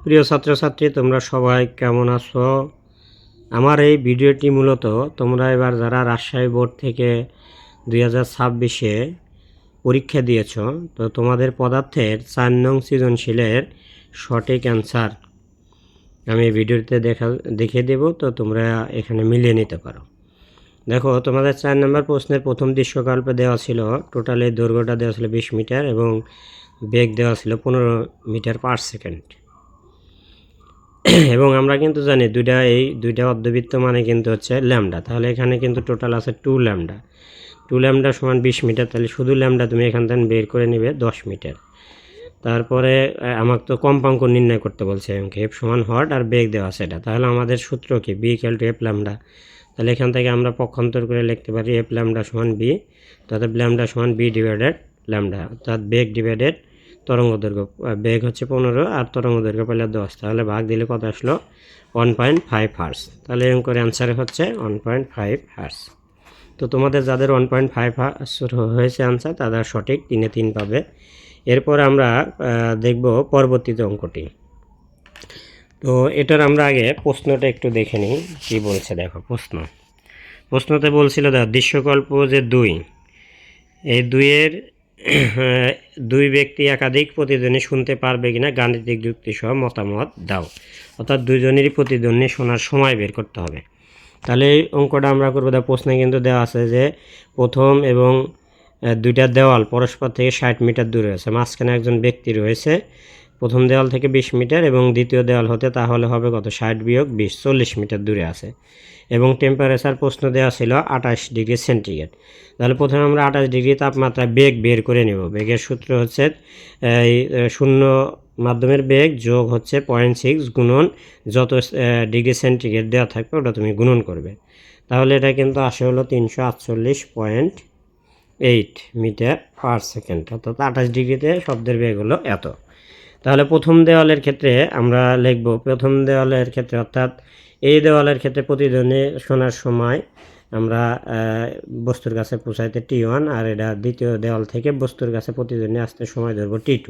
প্রিয় ছাত্রছাত্রী, তোমরা সবাই কেমন আছো? আমার এই ভিডিওটি মূলত তোমরা এবার যারা রাজশাহী বোর্ড থেকে 2026-এ পরীক্ষা দিয়েছ, তো তোমাদের পদার্থের 4 নং সৃজনশীলের সঠিক অ্যান্সার আমি ভিডিওতে দেখিয়ে দেব। তো তোমরা এখানে মিলিয়ে নিতে পারো। দেখো, তোমাদের 4 নম্বর প্রশ্নের প্রথম দৃশ্যকল্পে দেওয়া ছিল টোটালি দৈর্ঘ্যটা দেওয়া ছিল 20 মিটার এবং বেগ দেওয়া ছিল 15 মিটার পার সেকেন্ড। এবং আমরা কিন্তু জানি দুইটা অর্ধবৃত্ত মানে কিন্তু হচ্ছে ল্যামডা। তাহলে এখানে কিন্তু টোটাল আছে 2 ল্যামডা। 2 ল্যামডা সমান 20 মিটার। তাহলে শুধু ল্যামডা তুমি এখান থেকে বের করে নেবে 10 মিটার। তারপরে আমাকে তো কম্পাঙ্ক নির্ণয় করতে বলছে, এফ সমান হট আর বেগ দেওয়া সেটা। তাহলে আমাদের সূত্র কি? B equal to F lambda. তাহলে এখান থেকে আমরা পক্ষান্তর করে লিখতে পারি এফ ল্যামডা সমান বি, অর্থাৎ ল্যামডা সমান বি ডিভাইডেড ল্যামডা, অর্থাৎ বেগ ডিভাইডেড তরঙ্গ দৈর্ঘ্য। বেগ হচ্ছে 15 আর তরঙ্গ দৈর্ঘ্য পেলে 10। তাহলে ভাগ দিলে কত আসলো? 1.5 হার্স। তাহলে এরকম করে অ্যান্সার হচ্ছে 1.5 হার্স। তো তোমাদের যাদের 1.5 হার্স হয়েছে অ্যান্সার, তাদের সঠিক 3-এ 3 পাবে। এরপর আমরা দেখব পরবর্তীতে অঙ্কটি। তো এটার আমরা আগে প্রশ্নটা একটু দেখে নিই কী বলছে। দেখো, প্রশ্নতে বলছিল দৃশ্যকল্প যে 2, এই 2-এর 2 ব্যক্তি একাধিক প্রতিধ্বনি শুনতে পারবে কিনা গাণিতিক যুক্তি সহ মতামত দাও। অর্থাৎ দুজনেরই প্রতিধ্বনি শোনার সময় বের করতে হবে। তাহলে এই অঙ্কটা আমরা করবো। প্রশ্নে কিন্তু দেওয়া আছে যে প্রথম এবং 2টা দেওয়াল পরস্পর থেকে 60 মিটার দূরে আছে, মাঝখানে একজন ব্যক্তি রয়েছে। প্রথম দেওয়াল থেকে 20 মিটার এবং দ্বিতীয় দেওয়াল হতে তাহলে হবে কত? 60 বিয়োগ 20, 40 মিটার দূরে আছে। এবং টেম্পারেচার প্রশ্ন দেওয়া ছিল 28 ডিগ্রি সেন্টিগ্রেড। তাহলে প্রথমে আমরা 28 ডিগ্রি তাপমাত্রা বেগ বের করে নেব। বেগের সূত্র হচ্ছে এই শূন্য মাধ্যমের বেগ যোগ হচ্ছে 0.6 গুণন যত ডিগ্রি সেন্টিগ্রেড দেওয়া থাকবে ওটা তুমি গুণন করবে। তাহলে এটা কিন্তু আসে হলো 348.8 মিটার পার সেকেন্ড, অর্থাৎ 28 ডিগ্রিতে শব্দের বেগ হলো এত। তাহলে প্রথম দেওয়ালের ক্ষেত্রে আমরা লিখব, প্রথম দেওয়ালের ক্ষেত্রে অর্থাৎ এই দেওয়ালের ক্ষেত্রে প্রতিধ্বনি শোনার সময় আমরা বস্তুর কাছে পৌঁছাইতে T1, আর এটা দ্বিতীয় দেওয়াল থেকে বস্তুর কাছে প্রতিধ্বনি আসতে সময় ধরবো T2।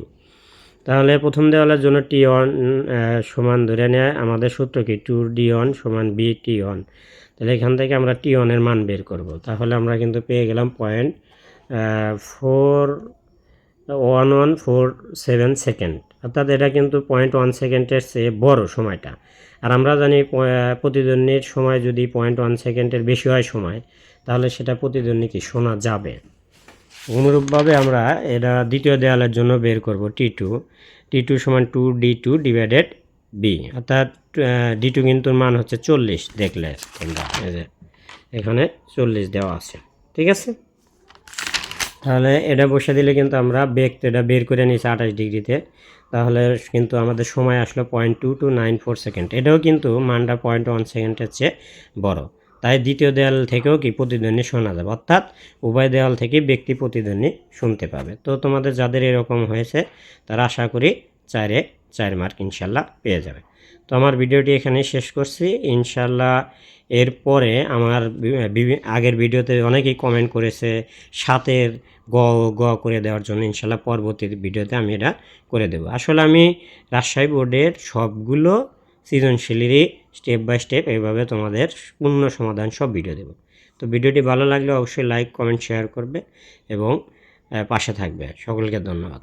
তাহলে প্রথম দেওয়ালের জন্য T1 সমান ধরে নেয় আমাদের সূত্র কি? 2D1 সমান BT1। তাহলে এখান থেকে আমরা T1 এর মান বের করব। তাহলে আমরা কিন্তু পেয়ে গেলাম 0.1147 সেকেন্ড, অর্থাৎ এটা কিন্তু 0.1 সেকেন্ডের চেয়ে বড় সময়টা। আর আমরা জানি প্রতিধ্বনির সময় যদি 0.1 সেকেন্ডের বেশি হয় সময়, তাহলে সেটা প্রতিধ্বনি কি শোনা যাবে। অনুরূপভাবে আমরা এটা দ্বিতীয় দেওয়ালের জন্য বের করব T2 সমান 2D2 ডিভাইডেড বি, অর্থাৎ D2 কিন্তু মান হচ্ছে 40। দেখলে তোমরা এখানে 40 দেওয়া আছে, ঠিক আছে। তাহলে এটা বসে দিলে কিন্তু আমরা বেগটা এটা বের করে নিয়েছি 28 ডিগ্রিতে। তাহলে কিন্তু আমাদের সময় আসলো 0.2294 সেকেন্ড। এটাও কিন্তু মানটা 0.1 সেকেন্ডের চেয়ে বড়। তাই দ্বিতীয় দেওয়াল থেকেও কি প্রতিধ্বনি শোনা যাবে, অর্থাৎ উভয় দেওয়াল থেকে ব্যক্তি প্রতিধ্বনি শুনতে পাবে। তো তোমাদের যাদের এরকম হয়েছে তারা আশা করি 4-এ 4 মার্ক ইনশাল্লাহ পেয়ে যাবে। তো আমার ভিডিওটি এখানে শেষ করছি ইনশাল্লাহ। এরপরে আমার আগের ভিডিওতে অনেকেই কমেন্ট করেছে 7-এর গ করে দেওয়ার জন্য। ইনশাল্লাহ পরবর্তী ভিডিওতে আমি এটা করে দেব। আসলে আমি রাজশাহী বোর্ডের সবগুলো সৃজনশীলেরই স্টেপ বাই স্টেপ এইভাবে তোমাদের পূর্ণ সমাধান সব ভিডিও দেব। তো ভিডিওটি ভালো লাগলে অবশ্যই লাইক, কমেন্ট, শেয়ার করবে এবং পাশে থাকবে। সকলকে ধন্যবাদ।